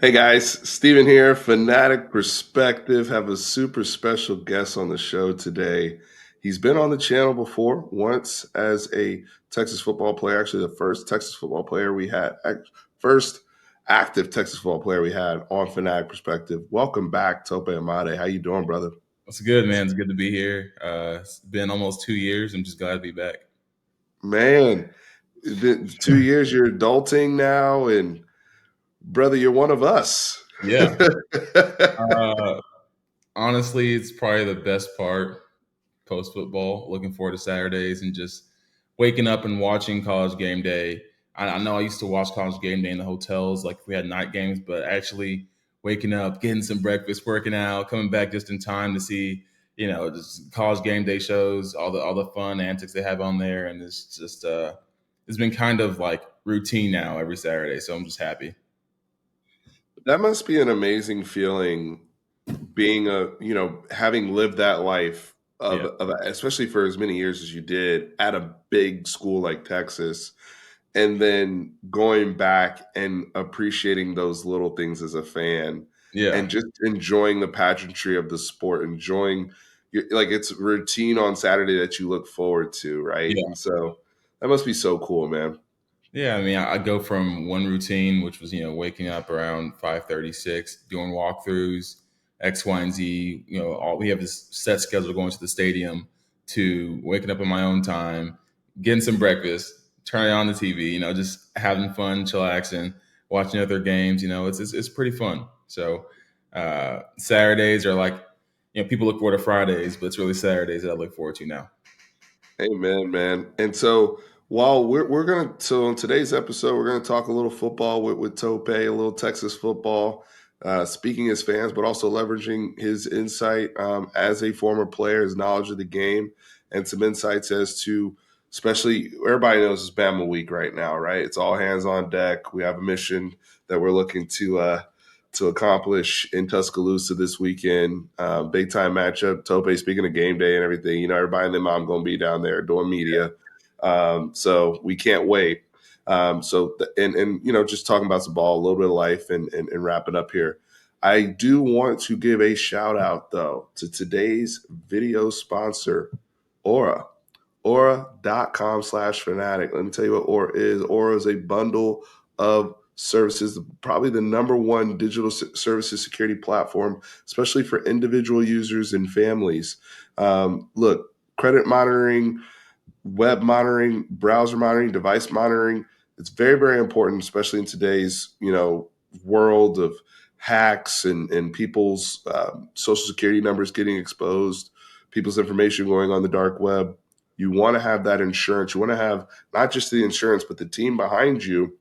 Hey guys, Steven here, Fanatic Perspective. Have a super special guest on the show today. He's been on the channel before, once as a Texas football player, actually the first Texas football player we had, first active Texas football player we had on Fanatic Perspective. Welcome back, Tope Imade. How you doing, brother? It's good, man. It's good to be here. It's been almost 2 years. I'm just glad to be back. Man, it's been 2 years, you're adulting now, and brother, you're one of us. Yeah. Uh, Honestly, it's probably the best part post football. Looking forward to Saturdays and just waking up and watching college game day. I know I used to watch college game day in the hotels, like if we had night games, but actually waking up, getting some breakfast, working out, coming back just in time to see, just college game day shows, all the fun antics they have on there, and it's been kind of like routine now every Saturday. So I'm just happy. That must be an amazing feeling being having lived that life Yeah. of especially for as many years as you did at a big school like Texas, and then going back and appreciating those little things as a fan Yeah. and just enjoying the pageantry of the sport, enjoying like it's routine on Saturday that you look forward to, right? Yeah. And so that must be so cool, man. Yeah, I mean, I go from one routine, which was waking up around 5:36, doing walkthroughs, X, Y, and Z. All we have this set schedule going to the stadium, to waking up in my own time, getting some breakfast, turning on the TV. Just having fun, chillaxing, watching other games. It's pretty fun. So Saturdays are like, people look forward to Fridays, but it's really Saturdays that I look forward to now. Amen, man. And so while we're gonna so in today's episode, we're gonna talk a little football with Tope, a little Texas football, speaking as fans, but also leveraging his insight as a former player, his knowledge of the game, and some insights as to especially everybody knows it's Bama week right now, right? It's all hands on deck. We have a mission that we're looking to accomplish in Tuscaloosa this weekend. Big time matchup. Tope, speaking of game day and everything, everybody and their mom going to be down there doing media. So we can't wait. Just talking about some ball, a little bit of life and wrapping up here. I do want to give a shout out, though, to today's video sponsor, Aura. Aura.com/fanatic. Let me tell you what Aura is. Aura is a bundle of services, probably the number one digital services security platform, especially for individual users and families. Look, credit monitoring, web monitoring, browser monitoring, device monitoring. It's very, very important, especially in today's world of hacks and people's social security numbers getting exposed, people's information going on the dark web. You want to have that insurance. You want to have not just the insurance, but the team behind you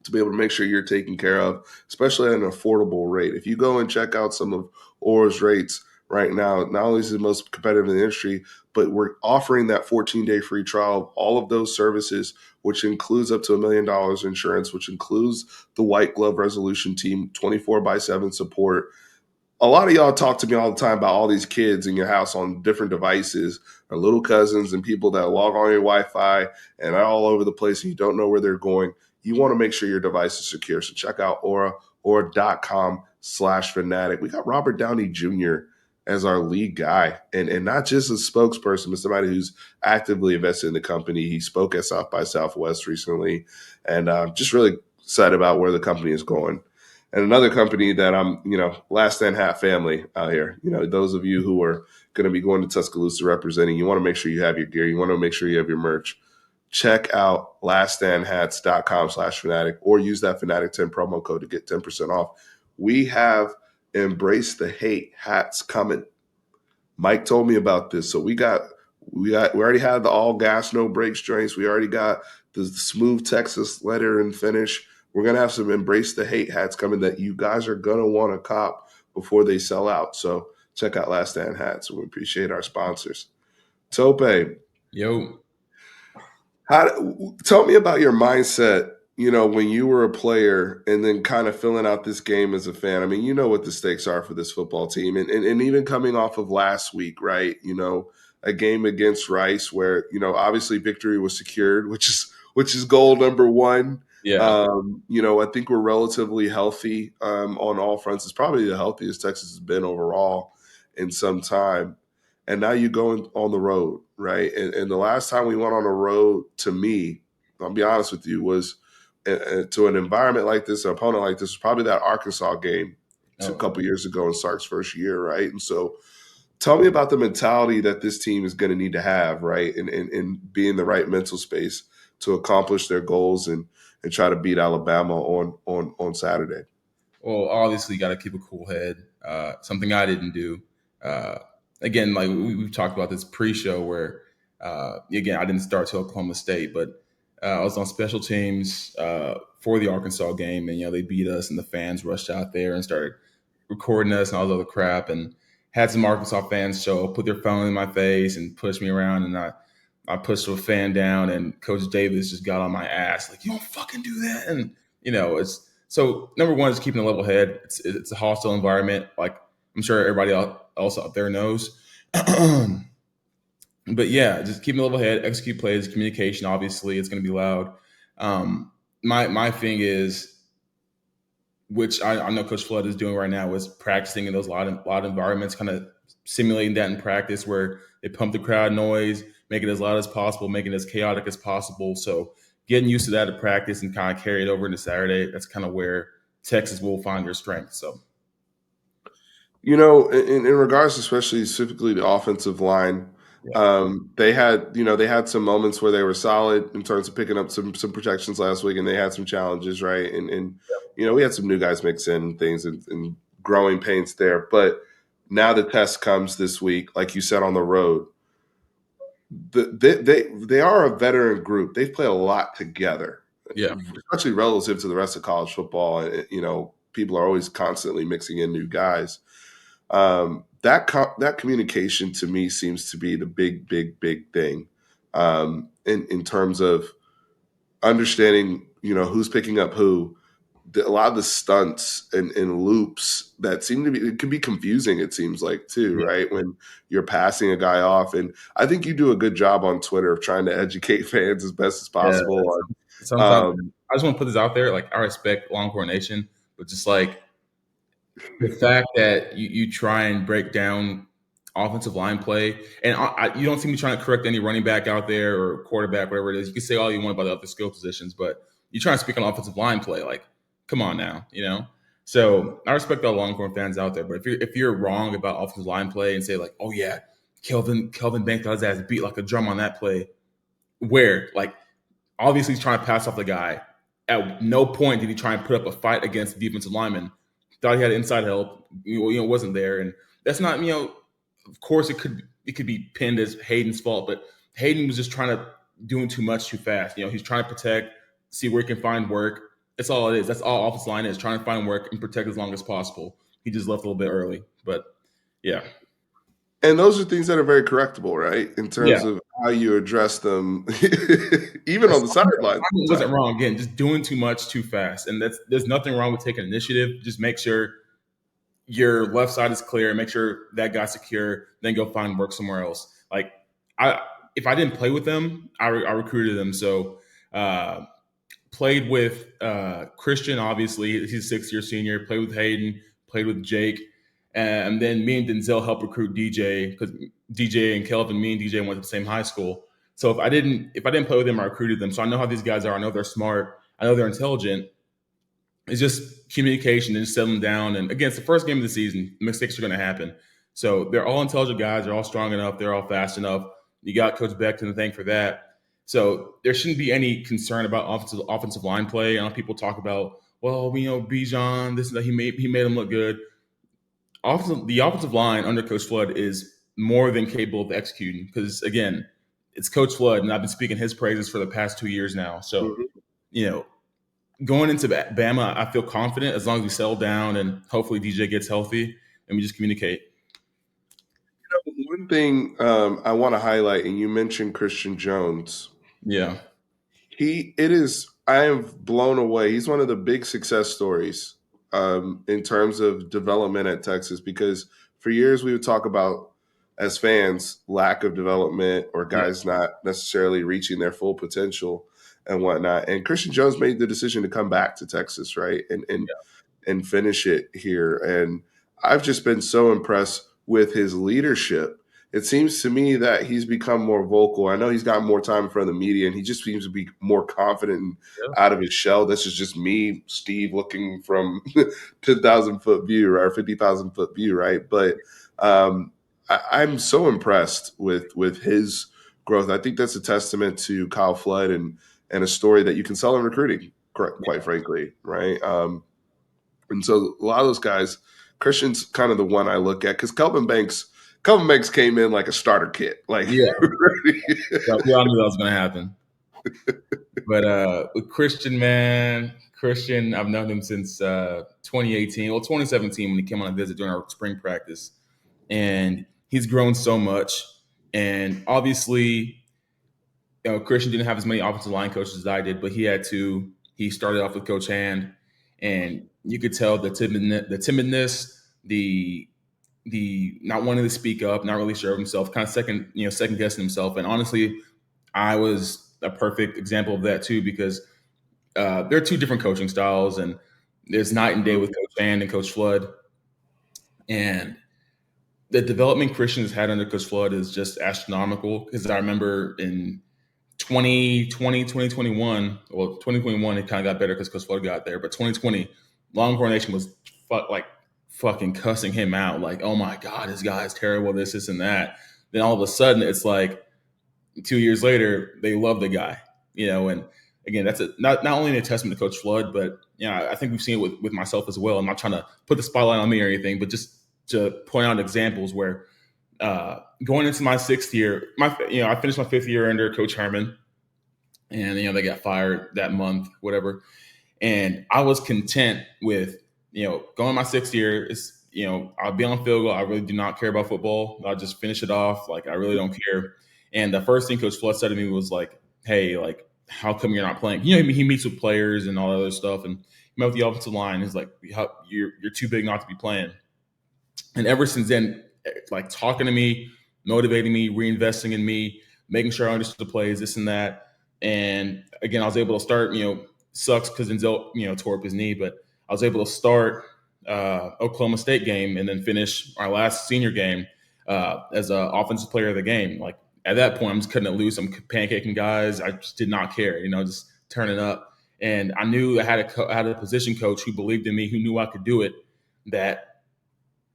to be able to make sure you're taken care of, especially at an affordable rate. If you go and check out some of Aura's rates right now, not only is it the most competitive in the industry, but we're offering that 14-day free trial of all of those services, which includes up to $1 million insurance, which includes the white glove resolution team, 24/7 support. A lot of y'all talk to me all the time about all these kids in your house on different devices, or little cousins and people that log on your Wi-Fi and are all over the place and you don't know where they're going. You want to make sure your device is secure. So check out aura.com/fanatic. We got Robert Downey Jr. as our lead guy, and not just a spokesperson, but somebody who's actively invested in the company. He spoke at South by Southwest recently, and just really excited about where the company is going. And another company that I'm, Last Stand Hat family out here. Those of you who are going to be going to Tuscaloosa representing, you want to make sure you have your gear. You want to make sure you have your merch. Check out laststandhats.com/fanatic or use that Fanatic 10 promo code to get 10% off. We have Embrace the Hate hats coming. Mike told me about this. So we already had the all gas, no brakes joints. We already got the smooth Texas letter and finish. We're gonna have some Embrace the Hate hats coming that you guys are gonna want to cop before they sell out. So check out Last Stand Hats. We appreciate our sponsors. Tope, Yo. tell me about your mindset, when you were a player and then kind of filling out this game as a fan. I mean, you know what the stakes are for this football team. And even coming off of last week, right? A game against Rice where, obviously victory was secured, which is goal number one. Yeah. I think we're relatively healthy on all fronts. It's probably the healthiest Texas has been overall in some time. And now you go on the road, right? And the last time we went on a road, to me, I'll be honest with you, was to an environment like this, an opponent like this, was probably that Arkansas game a Oh, couple years ago in Sark's first year, right? And so tell me about the mentality that this team is going to need to have, right? And be in the right mental space to accomplish their goals and try to beat Alabama on Saturday. well, obviously, you got to keep a cool head. Something I didn't do. Uh, again, like we've talked about this pre-show, where again I didn't start till Oklahoma State, but I was on special teams for the Arkansas game, and they beat us, and the fans rushed out there and started recording us and all this other crap, and had some Arkansas fans show, put their phone in my face and push me around, and I pushed a fan down, and Coach Davis just got on my ass like, "You don't fucking do that," and it's so number one is keeping a level head. It's a hostile environment, like I'm sure everybody else out there knows. But yeah, just keeping a level head, execute plays, communication. Obviously, it's going to be loud. Um, my thing is, which I know Coach Flood is doing right now, is practicing in those loud environments, kind of simulating that in practice, where they pump the crowd noise, make it as loud as possible, make it as chaotic as possible. So getting used to that at practice and kind of carry it over into Saturday, that's kind of where Texas will find your strength. So In regards, especially specifically the offensive line, yeah, they had some moments where they were solid in terms of picking up some protections last week, and they had some challenges, right? And we had some new guys mix in things and growing pains there. But now the test comes this week, like you said, on the road. They are a veteran group. They've played a lot together, yeah, especially relative to the rest of college football. People are always constantly mixing in new guys. That communication to me seems to be the big thing in terms of understanding who's picking up who. A lot of the stunts and loops that seem to be, it can be confusing, it seems like, too, yeah, right, when you're passing a guy off. And I think you do a good job on Twitter of trying to educate fans as best as yeah. possible Sometimes on I just want to put this out there. Like I respect long coordination, but just like the fact that you try and break down offensive line play, and you don't see me trying to correct any running back out there or quarterback, whatever it is. You can say all you want about the other skill positions, but you try to speak on offensive line play. Like, come on now. So I respect all Longhorn fans out there, but if you're wrong about offensive line play and say like, oh yeah, Kelvin Banks got his ass beat like a drum on that play, where like obviously he's trying to pass off the guy. At no point did he try and put up a fight against the defensive lineman. Thought he had inside help, wasn't there, and that's not. Of course it could be pinned as Hayden's fault, but Hayden was just trying to doing too much too fast. He's trying to protect, see where he can find work. That's all it is. That's all offensive line is, trying to find work and protect as long as possible. He just left a little bit early, but yeah, and those are things that are very correctable, right? In yeah. terms of how you address them, even on the sidelines Simon sometimes. wasn't wrong again, just doing too much too fast, and there's nothing wrong with taking initiative. Just make sure your left side is clear, make sure that guy's secure, then go find work somewhere else. Like I, if I didn't play with them, I recruited them. So uh, played with Christian, obviously he's a 6 year senior. Played with Hayden, played with Jake, and then me and Denzel helped recruit DJ because DJ and Kelvin, me and DJ went to the same high school. So if I didn't play with them, I recruited them. So I know how these guys are. I know they're smart. I know they're intelligent. It's just communication and just settling down. And again, it's the first game of the season. Mistakes are going to happen. So they're all intelligent guys. They're all strong enough. They're all fast enough. You got Coach Beck to thank for that. So there shouldn't be any concern about offensive line play. I know people talk about, well, Bijan, this and that. He made him look good. The offensive line under Coach Flood is more than capable of executing because again, it's Coach Flood, and I've been speaking his praises for the past 2 years now. So Mhm. you know, going into Bama, I feel confident as long as we settle down and hopefully DJ gets healthy and we just communicate. One thing I want to highlight, and you mentioned Christian Jones. Yeah, I am blown away. He's one of the big success stories in terms of development at Texas, because for years we would talk about, as fans, lack of development or yeah, guys not necessarily reaching their full potential. and whatnot. And Christian Jones made the decision to come back to Texas, right, and finish it here. And I've just been so impressed with his leadership. It seems to me that he's become more vocal. I know he's got more time in front of the media, and he just seems to be more confident and Yeah. out of his shell. This is just me, Steve, looking from 10,000 foot view, right, or 50,000 foot view, right? But I'm so impressed with his growth. I think that's a testament to Kyle Flood and a story that you can sell in recruiting, quite frankly, right? And so a lot of those guys, Christian's kind of the one I look at because Kelvin Banks came in like a starter kit, like Yeah. Yeah, we all knew that was going to happen. But with Christian, man, Christian, I've known him since 2018, well, 2017 when he came on a visit during our spring practice. And he's grown so much. And obviously, Christian didn't have as many offensive line coaches as I did, but he had to. He started off with Coach Hand, and you could tell the timidness, the not wanting to speak up, not really sure of himself, kind of second guessing himself. And honestly, I was a perfect example of that too, because there are two different coaching styles, and there's night and day with Coach Hand and Coach Flood. And the development Christian has had under Coach Flood is just astronomical. Because I remember in 2020, 2021, well, 2021, it kind of got better because Coach Flood got there. But 2020, Longhorn Nation was fucking cussing him out. Like, oh my God, this guy is terrible, this, and that. Then all of a sudden, it's like 2 years later, they love the guy, and again, that's not only a testament to Coach Flood, but I think we've seen it with myself as well. I'm not trying to put the spotlight on me or anything, but just to point out examples where going into my sixth year, I finished my fifth year under Coach Herman, and they got fired that month, whatever. And I was content with going my sixth year. Is I'll be on field goal. I really do not care about football. I'll just finish it off. Like I really don't care. And the first thing Coach Flood said to me was like, "Hey, like, how come you're not playing?" He meets with players and all that other stuff, and he met with the offensive line. He's like, "You're too big not to be playing." And ever since then, like talking to me, motivating me, reinvesting in me, making sure I understood the plays, this and that. And again, I was able to start. Sucks because Denzel tore up his knee, but I was able to start Oklahoma State game and then finish our last senior game as an offensive player of the game. Like at that point, I'm just cutting it loose. I'm pancaking guys. I just did not care, just turning up. And I knew I had a position coach who believed in me, who knew I could do it. That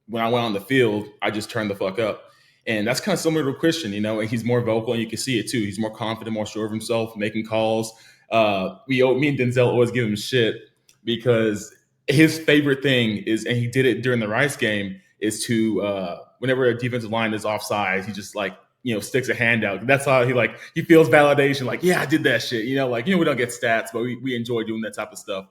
when I went on the field, I just turned the fuck up. And that's kind of similar to Christian, and he's more vocal, and you can see it too. He's more confident, more sure of himself, making calls. Me and Denzel always give him shit because his favorite thing is, and he did it during the Rice game, is to whenever a defensive line is offside, he just like sticks a hand out. That's how he feels validation. Like, yeah, I did that shit. We don't get stats, but we enjoy doing that type of stuff.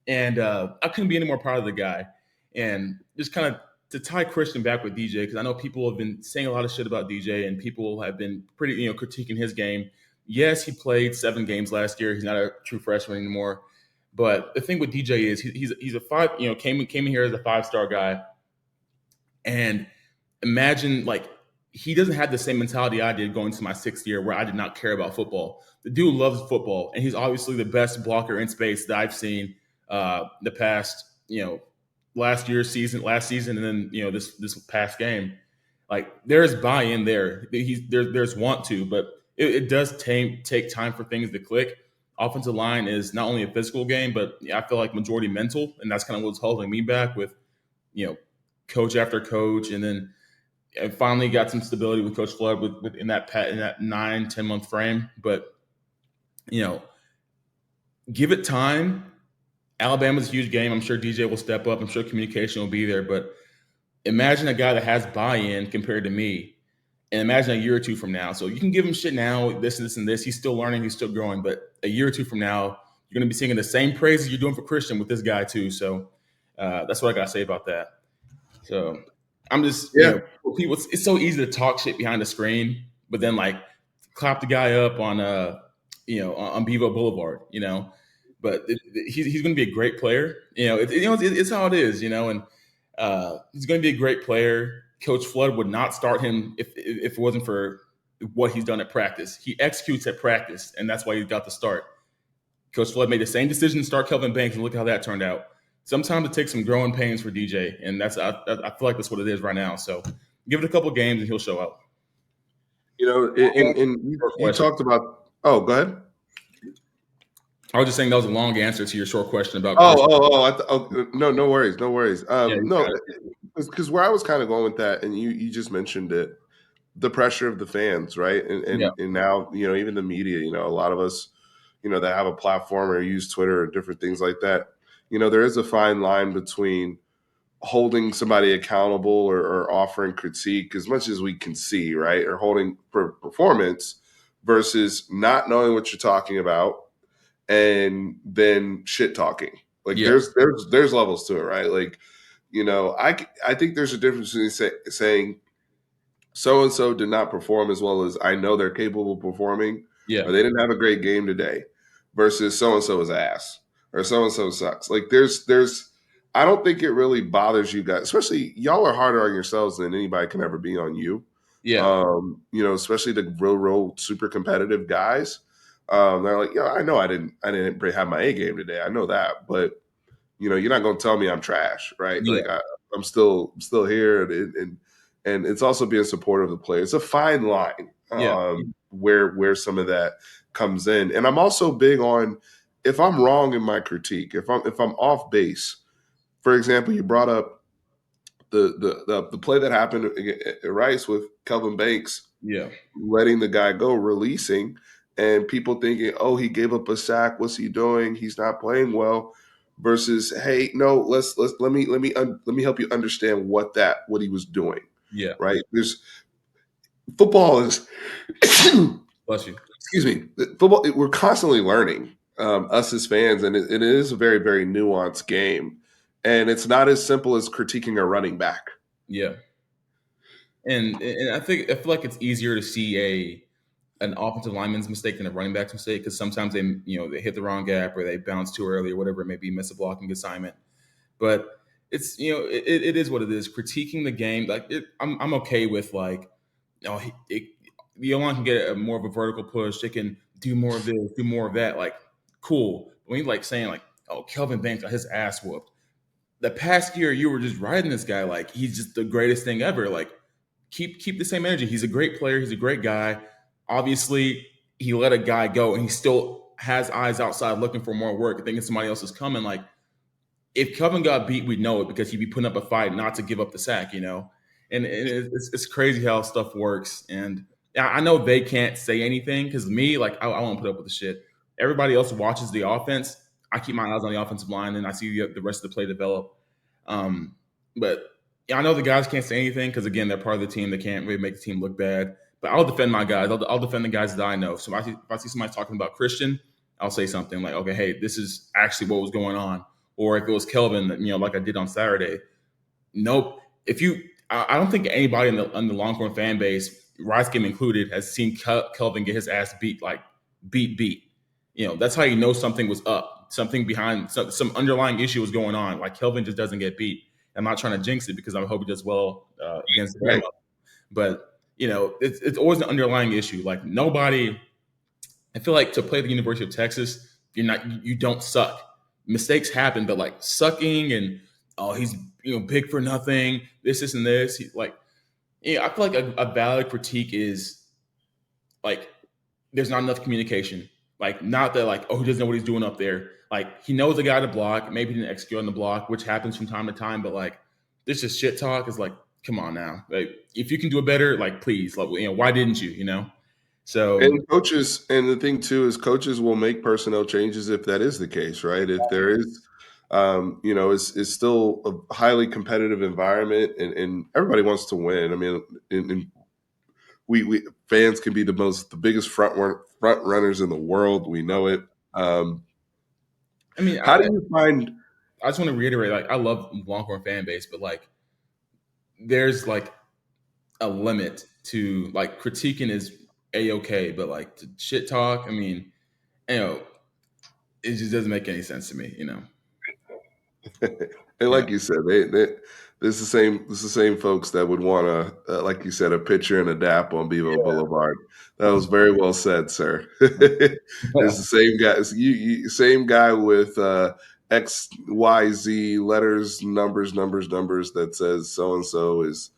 And I couldn't be any more proud of the guy. And just kind of to tie Christian back with DJ, because I know people have been saying a lot of shit about DJ, and people have been pretty critiquing his game. Yes, he played 7 games last year. He's not a true freshman anymore. But the thing with DJ is he's a five. Came in here as a 5-star guy, and imagine he doesn't have the same mentality I did going to my 6th year, where I did not care about football. The dude loves football, and he's obviously the best blocker in space that I've seen the past last season, and then this past game. Like there's buy-in there. There's want to, but it does take time for things to click. Offensive line is not only a physical game, but I feel like majority mental, and that's kind of what's holding me back with coach after coach, and then I finally got some stability with Coach Flood in that 9-10 month frame. But give it time. Alabama's a huge game. I'm sure DJ will step up. I'm sure communication will be there. But imagine a guy that has buy-in compared to me, and imagine a year or two from now. So you can give him shit now, this and this and this. He's still learning. He's still growing. But a year or two from now, you're going to be singing the same praises you're doing for Christian with this guy too. So that's what I got to say about that. So I'm just, people. It's so easy to talk shit behind the screen, but then clap the guy up on on Bevo Boulevard, But he's going to be a great player. It's how it is, and he's going to be a great player. Coach Flood would not start him if it wasn't for what he's done at practice. He executes at practice, and that's why he got the start. Coach Flood made the same decision to start Kelvin Banks, and look how that turned out. Sometimes it takes some growing pains for DJ, and I feel like that's what it is right now. So give it a couple games, and he'll show up. You know, and Short you question. talked about. Oh, go ahead. I was just saying that was a long answer to your short question about Oh, Christian. oh, oh, no, no worries, no worries. Yeah, you No, got it. because where I was kind of going with that, and you just mentioned it, the pressure of the fans, right? Yeah, And now, even the media, a lot of us, that have a platform or use Twitter or different things like that. There is a fine line between holding somebody accountable or offering critique as much as we can see, right? Or holding performance versus not knowing what you're talking about and then shit talking. Like yeah, there's levels to it, right? Like, I think there's a difference between saying so and so did not perform as well as I know they're capable of performing, yeah, or they didn't have a great game today, versus so and so is ass or so and so sucks. Like there's I don't think it really bothers you guys, especially y'all are harder on yourselves than anybody can ever be on you. yeah, Especially the real super competitive guys. They're like, I know I didn't have my A game today. I know that, but you're not going to tell me I'm trash, right? yeah, Like I'm still here, and it's also being supportive of the player. It's a fine line yeah, where some of that comes in, and I'm also big on if I'm wrong in my critique, if I'm off base. For example, you brought up the play that happened at Rice with Kelvin Banks yeah, letting the guy go, releasing, and people thinking, oh, he gave up a sack. What's he doing? He's not playing well. Versus, hey, no, let me help you understand what he was doing. yeah. Right? There's football is Bless you. excuse me, football. We're constantly learning, us as fans, and it is a very very nuanced game, and it's not as simple as critiquing a running back. Yeah, and I feel like it's easier to see an offensive lineman's mistake than a running back's mistake because sometimes they hit the wrong gap or they bounce too early or whatever it may be, miss a blocking assignment. But it's it is what it is. Critiquing the game, I'm okay with like, the O line can get more of a vertical push. They can do more of this, do more of that. Like, cool. When you like saying like, oh, Kelvin Banks got his ass whooped. The past year, you were just riding this guy like he's just the greatest thing ever. Like, keep the same energy. He's a great player. He's a great guy. Obviously, he let a guy go, and he still has eyes outside looking for more work, thinking somebody else is coming. Like, if Kelvin got beat, we'd know it because he'd be putting up a fight not to give up the sack. And it's crazy how stuff works. And I know they can't say anything because me, like, I won't put up with the shit. Everybody else watches the offense. I keep my eyes on the offensive line and I see the rest of the play develop. Um, but yeah, I know the guys can't say anything because, again, they're part of the team. They can't really make the team look bad. But I'll defend my guys. I'll defend the guys that I know. So if I see somebody talking about Christian, I'll say something like, okay, hey, this is actually what was going on. Or if it was Kelvin, like I did on Saturday. Nope. I don't think anybody in the Longhorn fan base, Rice game included, has seen Kelvin get his ass beat, like beat. That's how you know something was up, something behind, some underlying issue was going on. Like Kelvin just doesn't get beat. I'm not trying to jinx it because I hope he does well against Right. Bama, but it's always an underlying issue. Like nobody, I feel like to play at the University of Texas, you don't suck. Mistakes happen, but like sucking and oh he's big for nothing, this and this. I feel like a valid critique is like there's not enough communication. Like not that like oh he doesn't know what he's doing up there. Like he knows the guy to block, maybe he didn't execute on the block, which happens from time to time. But like this just shit talk is like come on now. Like if you can do it better, like please, like why didn't you? So And coaches, and the thing too is coaches will make personnel changes if that is the case, right? If there is, it's still a highly competitive environment, and everybody wants to win. I mean, and we fans can be the biggest front runners in the world. We know it. I mean, How do you find? I just want to reiterate, like, I love Longhorn fan base, but like, there's like a limit to like critiquing is a okay, but like to shit talk, I mean, you know, it just doesn't make any sense to me. And Yeah. like you said, this is the same folks that would want to, like you said, a picture and a dap on Bevo Boulevard. That was very well said, sir. It's the same guy. Same guy with X, Y, Z letters, numbers that says so and so is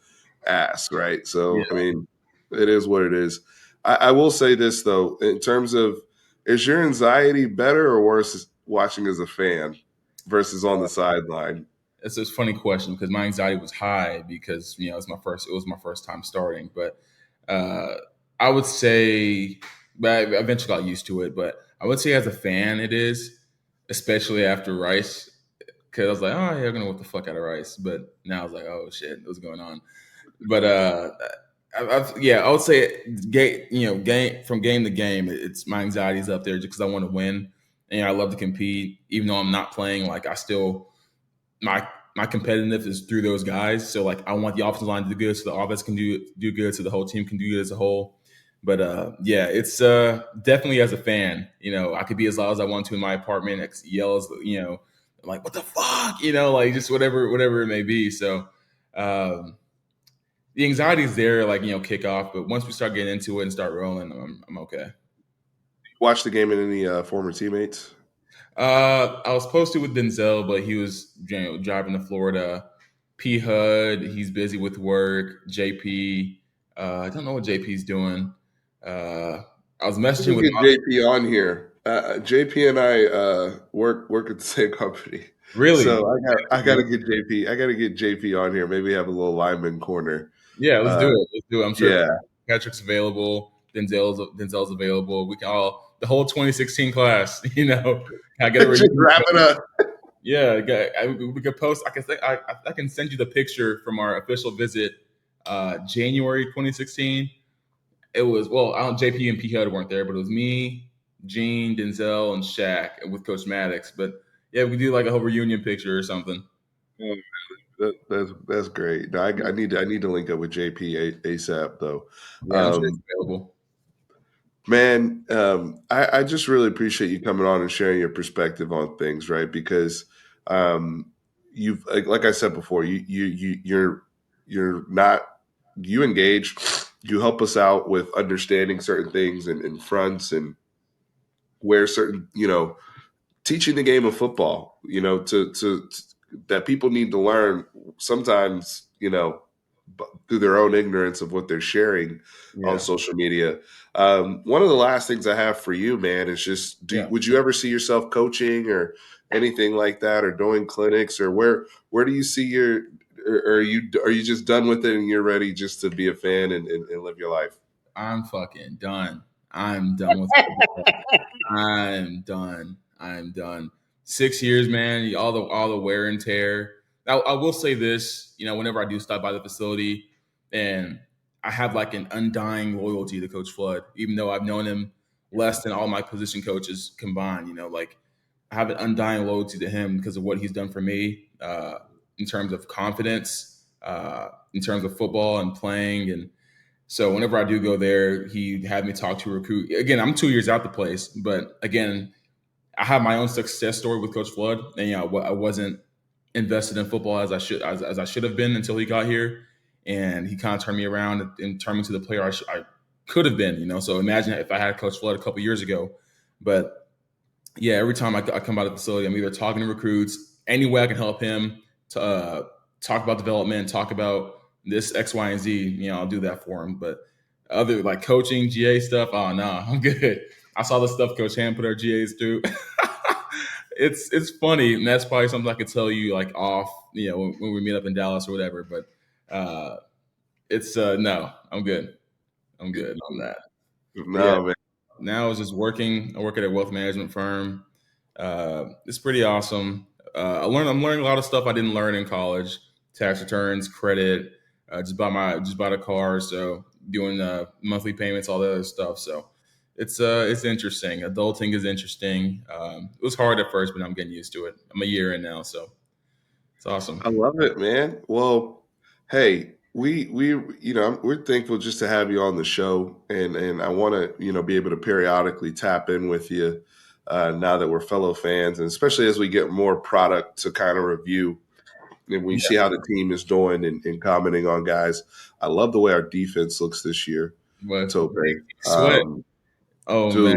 ass, right? So I Yeah. mean, it is what it is. I will say this though, in terms of, is your anxiety better or worse watching as a fan versus on the sideline? It's a funny question because my anxiety was high because it was my first time starting. But uh, I would say, but I eventually got used to it. But I would say as a fan, it is, especially after Rice, because I was like, oh yeah, I'm gonna whip the fuck out of Rice. But now I was like, oh shit, what's going on? But yeah, I would say game from game to game, it's my anxiety is up there just because I want to win and I love to compete, even though I'm not playing. Like I still my competitiveness is through those guys. So like I want the offensive line to do good, so the offense can do good, so the whole team can do good as a whole. But yeah, it's definitely as a fan, I could be as loud as I want to in my apartment, yell as like what the fuck, like just whatever it may be. So um, the anxiety is there, like kickoff. But once we start getting into it and start rolling, I'm okay. Watch the game and any former teammates? I was posted with Denzel, but he was driving to Florida. P Hud, he's busy with work. JP, I don't know what JP's doing. Uh, I was We messaging can with get JP on here. JP and I work at the same company, really. so I got to get JP. I got to get JP on here. Maybe have a little lineman corner. Yeah, let's do Uh, it. Let's do it. I'm sure yeah, Patrick's available. Denzel's available. We can all the whole 2016 class. I get a just reunion. wrap it up. Yeah, we could post. I can send you the picture from our official visit, January 2016. It was I don't JP and P Hud weren't there, but it was me, Gene, Denzel, and Shaq with Coach Maddox. But yeah, we do like a whole reunion picture or something. That's great. No, I need to link up with JP ASAP though. Yeah, I'm sure it's Um, available. Man, I just really appreciate you coming on and sharing your perspective on things, right? Because you've like I said before, you're not, you engage, you help us out with understanding certain things and fronts and where certain, teaching the game of football, that people need to learn sometimes, through their own ignorance of what they're sharing on Yeah, social media. One of the last things I have for you, man, is just, yeah. would you ever see yourself coaching or anything like that, or doing clinics, or where do you see or are you just done with it and you're ready just to be a fan and live your life? I'm fucking done. I'm done with football. I'm done. I'm done. 6 years, man. All the wear and tear. I will say this. Whenever I do stop by the facility, and I have like an undying loyalty to Coach Flood, even though I've known him less than all my position coaches combined. Like I have an undying loyalty to him because of what he's done for me in terms of confidence, in terms of football and playing, and so whenever I do go there, he had me talk to a recruit. Again, I'm 2 years out the place, but again, I have my own success story with Coach Flood, and I wasn't invested in football as I should have been until he got here, and he kind of turned me around and turned me to the player I could have been. So imagine if I had Coach Flood a couple years ago, but yeah, every time I come by the facility, I'm either talking to recruits, any way I can help him to talk about development, talk about this X, Y, and Z. I'll do that for him. But other like coaching, GA stuff, oh no, I'm good. I saw the stuff Coach Ham put our GAs through. It's funny, and that's probably something I could tell you like off, when we meet up in Dallas or whatever. But it's no, I'm good. I'm good on that. But yeah, No, man. now is just working. I work at a wealth management firm. It's pretty awesome. I'm learning a lot of stuff I didn't learn in college: tax returns, credit, just bought a car, so doing monthly payments, all the other stuff. So it's interesting. Adulting is interesting. It was hard at first, but I'm getting used to it. I'm a year in now, so it's awesome. I love it, man. Well, hey, we're thankful just to have you on the show, and I want to be able to periodically tap in with you now that we're fellow fans, and especially as we get more product to kind of review. And we Yeah, see how the team is doing and commenting on guys. I love the way our defense looks this year, but Tope. Sweat. Oh man, Dude,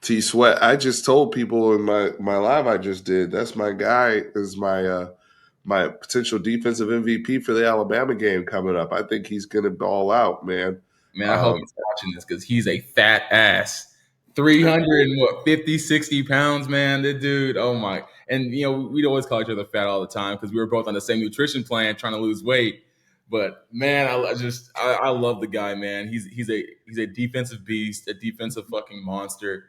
T Sweat. I just told people in my live I just did. That's my guy. Is my potential defensive MVP for the Alabama game coming up. I think he's going to ball out, man. man, I hope Um, he's watching this because he's a fat ass. 300 and what 50, 60 pounds, man. That dude, oh my. And we'd always call each other fat all the time because we were both on the same nutrition plan trying to lose weight. But man, I love the guy, man. He's a defensive beast, a defensive fucking monster.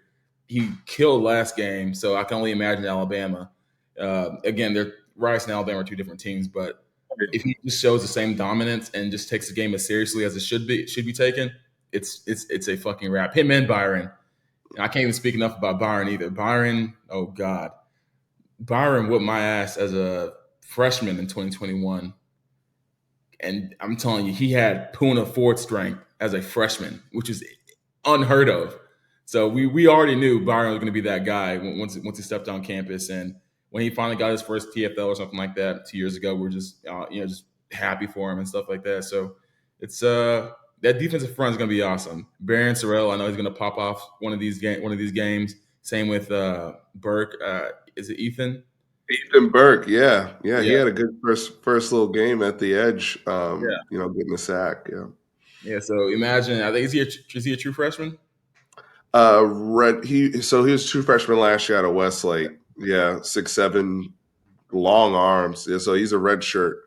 He killed last game, so I can only imagine Alabama. Again, they're Rice and Alabama are two different teams, but if he just shows the same dominance and just takes the game as seriously as it should be taken, it's a fucking wrap. Him and Byron. And I can't even speak enough about Byron either. Byron, oh god, Byron whipped my ass as a freshman in 2021, and I'm telling you, he had Puna Ford strength as a freshman, which is unheard of. So we already knew Byron was going to be that guy once he stepped on campus, and when he finally got his first TFL or something like that 2 years ago, we're just just happy for him and stuff like that. So it's that defensive front is going to be awesome. Baron Sorrell, I know he's going to pop off one of these games. Same with Burke. Is it Ethan? Ethan Burke, yeah, he Yeah, had a good first little game at the edge. yeah, Getting a sack. Yeah. yeah. So imagine, I think is he a true freshman? Red. He was true freshman last year out of Westlake. Yeah, 6'7", long arms. Yeah, so he's a red shirt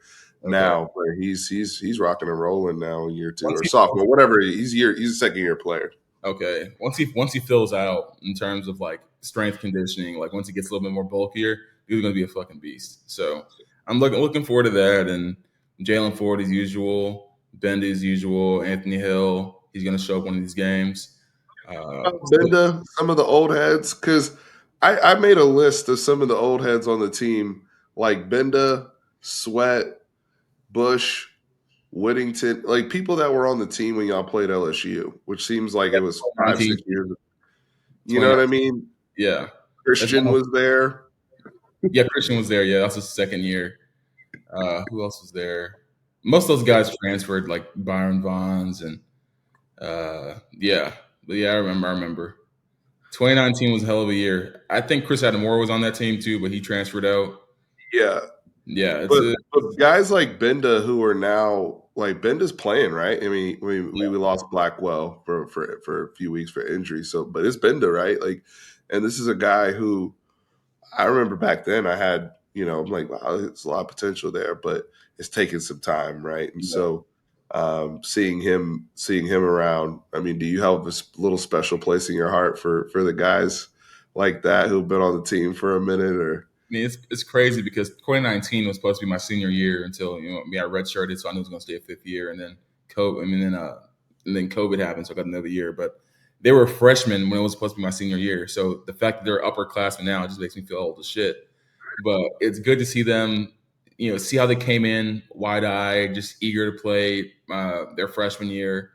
Okay. now, but he's rocking and rolling now in year two Once or he sophomore, whatever. He's a second year player. Okay. Once he fills out in terms of like strength conditioning, like once he gets a little bit more bulkier, he's gonna be a fucking beast. So I'm looking forward to that. And Jalen Ford as usual, Bendy as usual, Anthony Hill, he's gonna show up one of these games. So Benda, some of the old heads, because I made a list of some of the old heads on the team, like Benda, Sweat, Bush, Whittington, like people that were on the team when y'all played LSU, which seems like it was 5, 19, 6 years. You know 29, what I mean? yeah. That's Christian almost was there. yeah, Christian was there. Yeah, that's his second year. Who else was there? Most of those guys transferred, like Byron Bonds and yeah. But yeah, I remember. 2019 was a hell of a year. I think Chris Adamore was on that team too, but he transferred out. Yeah. Yeah, it's But guys like Benda who are now like Benda's playing, right? I mean, we lost Blackwell for a few weeks for injury. So but it's Benda, right? Like, and this is a guy who I remember back then I had, I'm like, wow, there's a lot of potential there, but it's taken some time, right? And yeah. so seeing him around, I mean, do you have a little special place in your heart for the guys like that who've been on the team for a minute or I mean, it's crazy because 2019 was supposed to be my senior year until I redshirted, so I knew I was going to stay a fifth year, and then COVID. I mean, and then COVID happened, so I got another year. But they were freshmen when it was supposed to be my senior year, so the fact that they're upperclassmen now just makes me feel old as shit. But it's good to see them, see how they came in wide eyed, just eager to play their freshman year,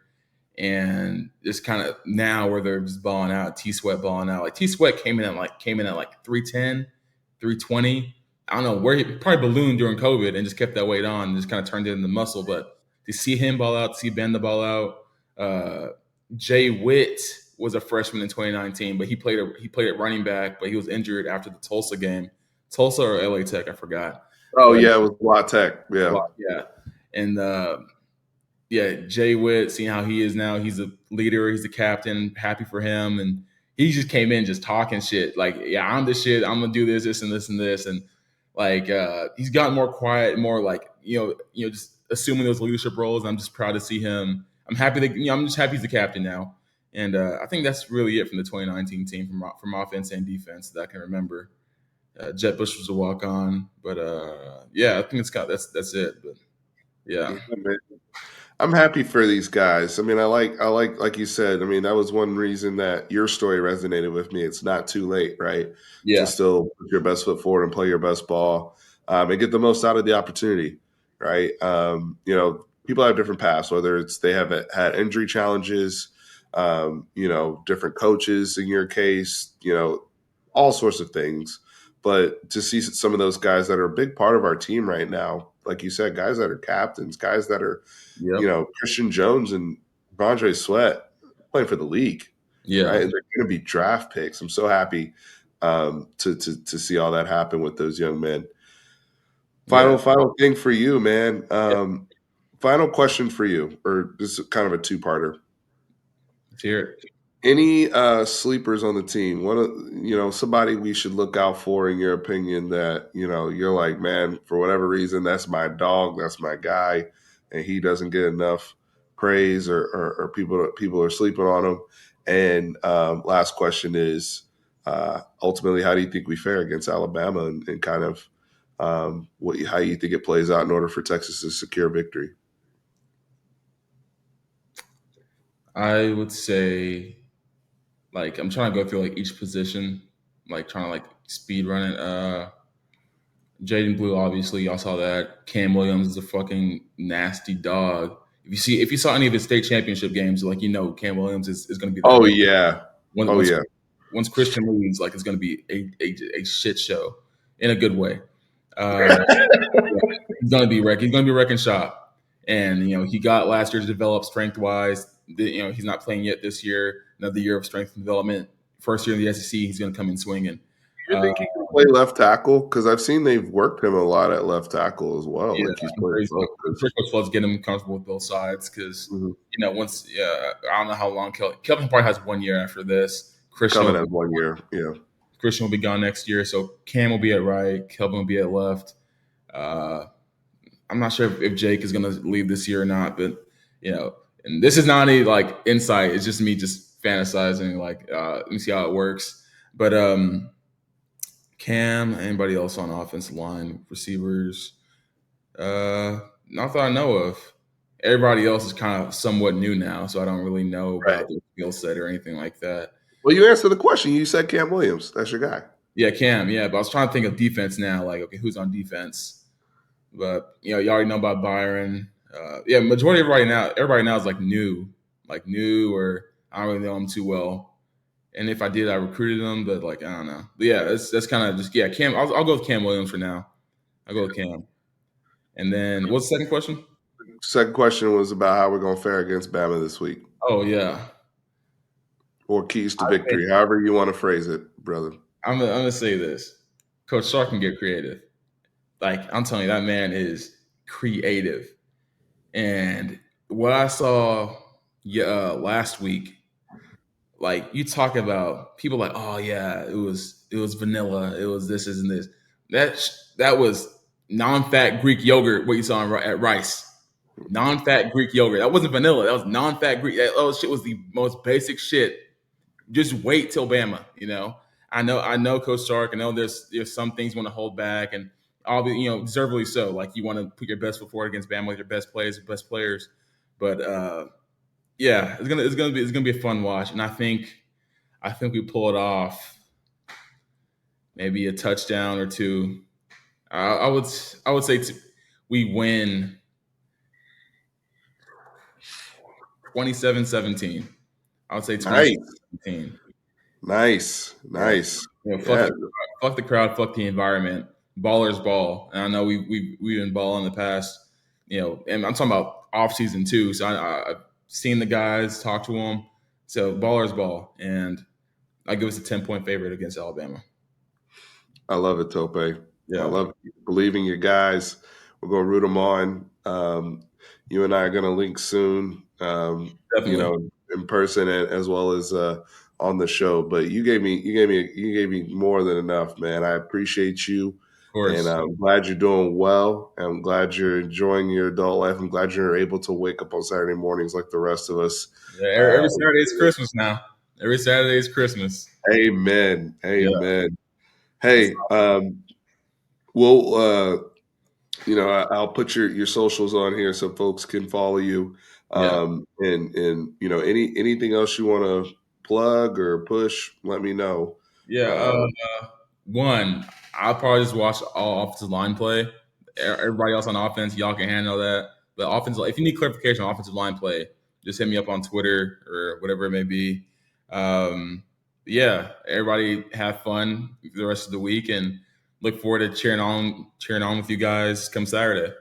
and just kind of now where they're just balling out, T Sweat balling out. Like T Sweat came in at like 310, 320. I don't know where he probably ballooned during COVID and just kept that weight on and just kind of turned it into muscle. But to see him ball out, to see Ben the ball out, uh, Jay Witt was a freshman in 2019, but he played at running back, but he was injured after the Tulsa game. Tulsa or LA Tech, I forgot. oh But yeah, it was La Tech. Yeah. yeah. And yeah, Jay Witt, seeing how he is now, he's a leader, he's the captain, happy for him. And he just came in just talking shit. Like, yeah, I'm the shit, I'm gonna do this and this and this. And like he's gotten more quiet, more like, just assuming those leadership roles. And I'm just proud to see him. I'm happy that I'm just happy he's the captain now. And I think that's really it from the 2019 team from offense and defense that I can remember. Jet Bush was a walk on, but yeah, I think that's it. But yeah, Yeah, man. I'm happy for these guys. I mean, like you said. I mean, that was one reason that your story resonated with me. It's not too late, right? To yeah, still put your best foot forward and play your best ball, and get the most out of the opportunity, right? People have different paths. Whether it's they have had injury challenges, different coaches in your case, all sorts of things. But to see some of those guys that are a big part of our team right now, like you said, guys that are captains, guys that are, Yep. Christian Jones and Andre Sweat playing for the league, right? Yeah. And they're going to be draft picks. I'm so happy to see all that happen with those young men. Yeah. Final thing for you, man. Yeah. Final question for you, or this is kind of a two-parter. Let's hear it. Any sleepers on the team? One of somebody we should look out for in your opinion that you're like, man, for whatever reason, that's my dog, that's my guy, and he doesn't get enough praise, or people are sleeping on him. And last question is, ultimately, how do you think we fare against Alabama, and kind of how you think it plays out in order for Texas to secure victory? I would say, like, I'm trying to go through like each position, like trying to like speed run it. Jaden Blue, obviously, y'all saw that. Cam Williams is a fucking nasty dog. If you saw any of his state championship games, like Cam Williams is going to be that Oh way. yeah, Once oh once yeah. once Christian leaves, like it's going to be a shit show in a good way. Uh, yeah, he's going to be wreck. He's going to be wrecking shop, and he got last year to develop strength wise. He's not playing yet this year. Another year of strength and development. First year in the SEC, he's going to come in swinging. You think he can play left tackle? Because I've seen they've worked him a lot at left tackle as well. Yeah, Like he's I'm played crazy. both. First coach loves getting him comfortable with both sides because Mhm. once I don't know how long Kelvin probably has 1 year after this. Coming at 1 year. Yeah. Christian will be gone next year, so Cam will be at right, Kelvin will be at left. Uh, I'm not sure if Jake is going to leave this year or not, but and this is not any like insight. It's just me just fantasizing. Like, let me see how it works. But Cam, anybody else on offensive line, receivers? Not that I know of. Everybody else is kind of somewhat new now, so I don't really know Right. about their skill set or anything like that. Well, you answered the question. You said Cam Williams. That's your guy. Yeah, Cam. Yeah, but I was trying to think of defense now. Like, okay, who's on defense? But you already know about Byron. Yeah, majority of everybody now is like new, or I don't really know them too well. And if I did, I recruited them, but like I don't know. But yeah, that's kind of just Cam. I'll go with Cam Williams for now. I'll go with Cam. And then what's the second question? Second question was about how we're going to fare against Bama this week, Oh yeah, or keys to I think victory, however you want to phrase it, brother. I'm gonna say this. Coach Sark can get creative. Like I'm telling you, that man is creative. And what I saw last week, like you talk about people like, oh yeah, it was vanilla, it was this, and this. That was non-fat Greek yogurt. What you saw at Rice, non-fat Greek yogurt. That wasn't vanilla. That was non-fat Greek. That shit was the most basic shit. Just wait till Bama. I know Coach Sark. I know there's some things you want to hold back, and all the deservedly so. Like you want to put your best foot forward against Bama with your best plays, best players. But yeah, it's gonna be a fun watch, and I think we pull it off. Maybe a touchdown or two. I would say we win 27-17. I would say Nice, 27-17. nice, Yeah. nice. Fuck Yeah, the crowd, fuck the environment. Ballers ball, and I know we've been balling in the past. And I'm talking about off season too. So I've seen the guys, talk to them. So ballers ball, and I give us a 10-point favorite against Alabama. I love it, Tope. I Yeah, love it. Believing your guys. We're going to root them on. You and I are going to link soon, definitely, of in person, as well as on the show. But you gave me more than enough, man. I appreciate you, and course. I'm glad you're doing well. I'm glad you're enjoying your adult life. I'm glad you're able to wake up on Saturday mornings like the rest of us. Yeah, Uh, every Saturday is Christmas now. Every Saturday is Christmas. amen. Yeah, Amen. that's Hey, we'll I'll put your socials on here so folks can follow you. yeah. And anything else you want to plug or push, let me know. Yeah. Uh, One, I'll probably just watch all offensive line play. Everybody else on offense, y'all can handle that. But if you need clarification on offensive line play, just hit me up on Twitter or whatever it may be. Yeah, everybody have fun the rest of the week, and look forward to cheering on with you guys come Saturday.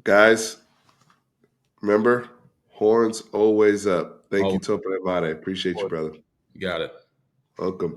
Guys, remember, horns always up. Thank you, Oh, Tope Imade. Appreciate you, brother. you got it. Welcome.